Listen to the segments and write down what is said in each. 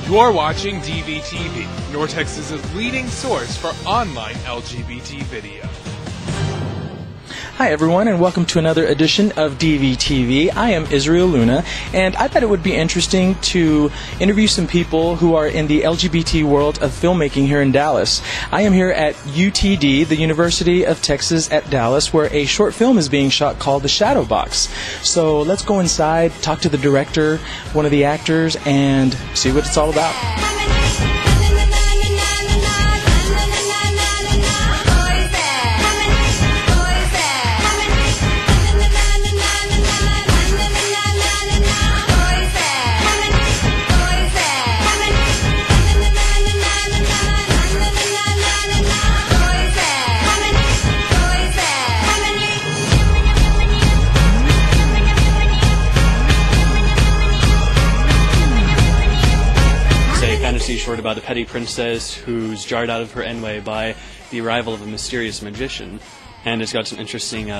You're watching DVTV, Nortex's leading source for online LGBT video. Hi everyone, and welcome to another edition of DVTV. I am Israel Luna, and I thought it would be interesting to interview some people who are in the LGBT world of filmmaking here in Dallas. I am here at UTD, the University of Texas at Dallas, where a short film is being shot called The Shadow Box. So let's go inside, talk to the director, one of the actors, and see what it's all about. Short about a petty princess who's jarred out of her enway by the arrival of a mysterious magician, and it's got some interesting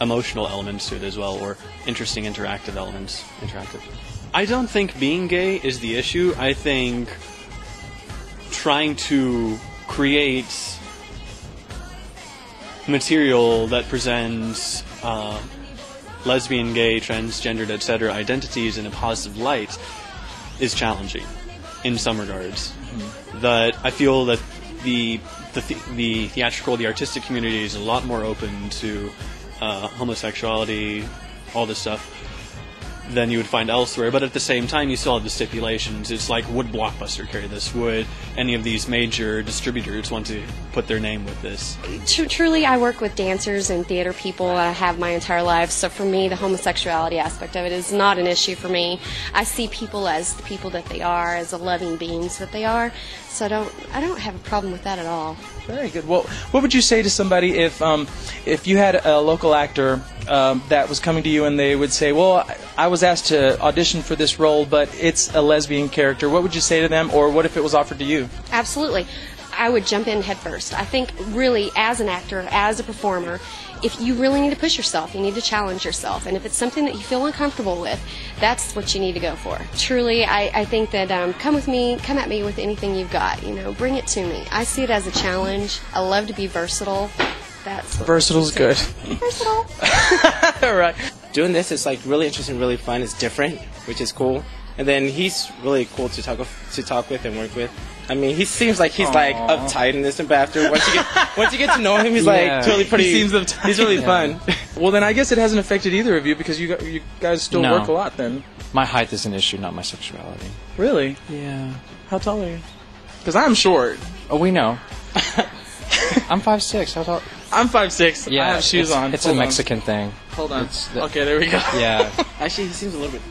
emotional elements to it as well, or interesting interactive elements. I don't think being gay is the issue. I think trying to create material that presents lesbian, gay, transgendered, etc. identities in a positive light is challenging. In some regards, that I feel that the theatrical, the artistic community is a lot more open to homosexuality, all this stuff, than you would find elsewhere. But at the same time, you still have the stipulations. It's like, would Blockbuster carry this? Would any of these major distributors want to put their name with this? Truly, I work with dancers and theater people. I have my entire life. So for me, the homosexuality aspect of it is not an issue for me. I see people as the people that they are, as the loving beings that they are. So I don't have a problem with that at all. Very good. Well, what would you say to somebody if you had a local actor that was coming to you and they would say, well, I was asked to audition for this role, but it's a lesbian character. What would you say to them, or what if it was offered to you? Absolutely. I would jump in head first. I think really, as an actor, as a performer, if you really need to push yourself, you need to challenge yourself. And if it's something that you feel uncomfortable with, that's what you need to go for. Truly, I think that come at me with anything you've got. Bring it to me. I see it as a challenge. I love to be versatile. Versatile's good. Versatile. All right. Doing this is like really interesting, really fun. It's different, which is cool. And then he's really cool to talk with and work with. I mean, he seems like he's like uptight in this, but after once you get to know him, he's like totally pretty. He seems uptight. He's really fun. Well, then I guess it hasn't affected either of you because you guys still work a lot. Then my height is an issue, not my sexuality. Really? Yeah. How tall are you? Because I'm short. Oh, we know. I'm 5'6". How tall? I'm 5'6". Yeah, I have shoes on. It's a Mexican thing. Hold on. Okay, there we go. Yeah. Actually, he seems a little bit.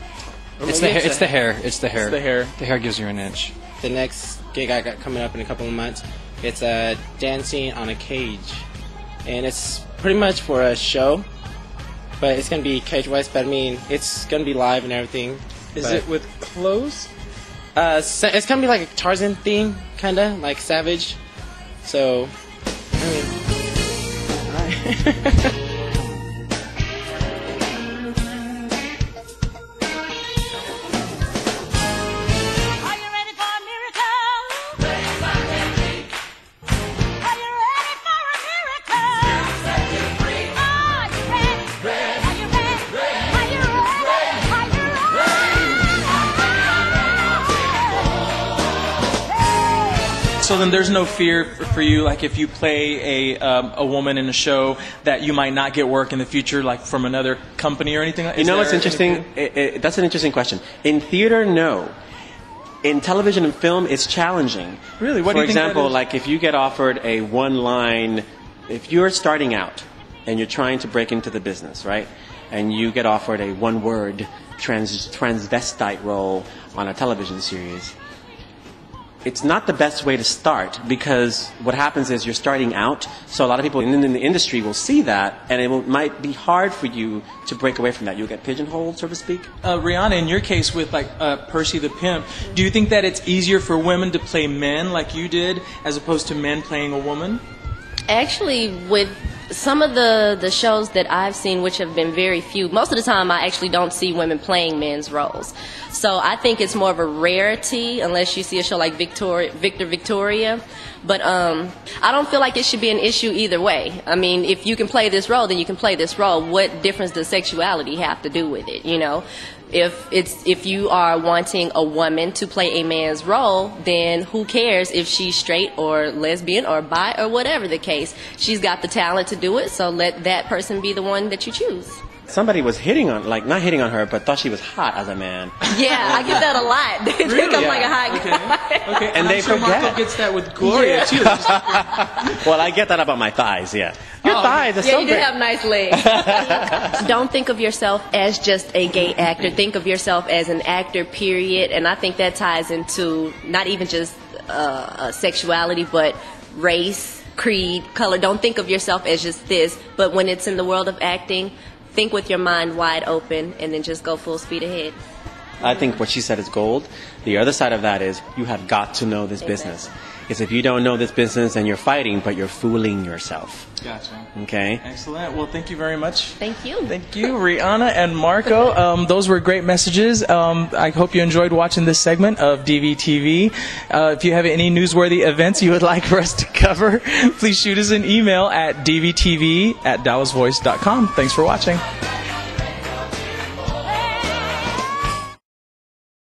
It's the hair. It's the hair. It's the hair. The hair gives you an inch. The next gig I got coming up in a couple of months, it's dancing on a cage, and it's pretty much for a show, but it's gonna be cage-wise. But I mean, it's gonna be live and everything. Is it with clothes? It's gonna be like a Tarzan theme, kinda like Savage. So, I mean, alright. So then there's no fear for you, like if you play a woman in a show, that you might not get work in the future, like from another company or anything like that? You know what's interesting? That's an interesting question. In theater, no. In television and film, it's challenging. Really? What do you think that is? For example, like if you get offered a one-line, if you're starting out and you're trying to break into the business, right? And you get offered a one-word transvestite role on a television series, it's not the best way to start, because what happens is you're starting out, so a lot of people in the industry will see that, and it might be hard for you to break away from that. You'll get pigeonholed, so to speak. Rihanna, in your case with Percy the Pimp, do you think that it's easier for women to play men like you did as opposed to men playing a woman? Actually, with some of the shows that I've seen, which have been very few, most of the time I actually don't see women playing men's roles. So I think it's more of a rarity unless you see a show like Victor Victoria. But I don't feel like it should be an issue either way. I mean, if you can play this role, then you can play this role. What difference does sexuality have to do with it, you know? If you are wanting a woman to play a man's role, then who cares if she's straight or lesbian or bi or whatever the case. She's got the talent to do it, so let that person be the one that you choose. Somebody was hitting on, like, not hitting on her, but thought she was hot as a man. Yeah, I get that a lot. They think I'm like a hot guy. Okay, And they I'm sure forget. Marco gets that with Gloria too. Well, I get that about my thighs, yeah. Your thighs are Yeah, so you do great. have nice legs. Don't think of yourself as just a gay actor. Think of yourself as an actor, period. And I think that ties into not even just sexuality, but race, creed, color. Don't think of yourself as just this. But when it's in the world of acting, think with your mind wide open and then just go full speed ahead. I think what she said is gold. The other side of that is you have got to know this business. Because if you don't know this business, then you're fighting, but you're fooling yourself. Gotcha. Okay? Excellent. Well, thank you very much. Thank you. Thank you, Rihanna and Marco. Those were great messages. I hope you enjoyed watching this segment of DVTV. If you have any newsworthy events you would like for us to cover, please shoot us an email at dvtv@dallasvoice.com. Thanks for watching.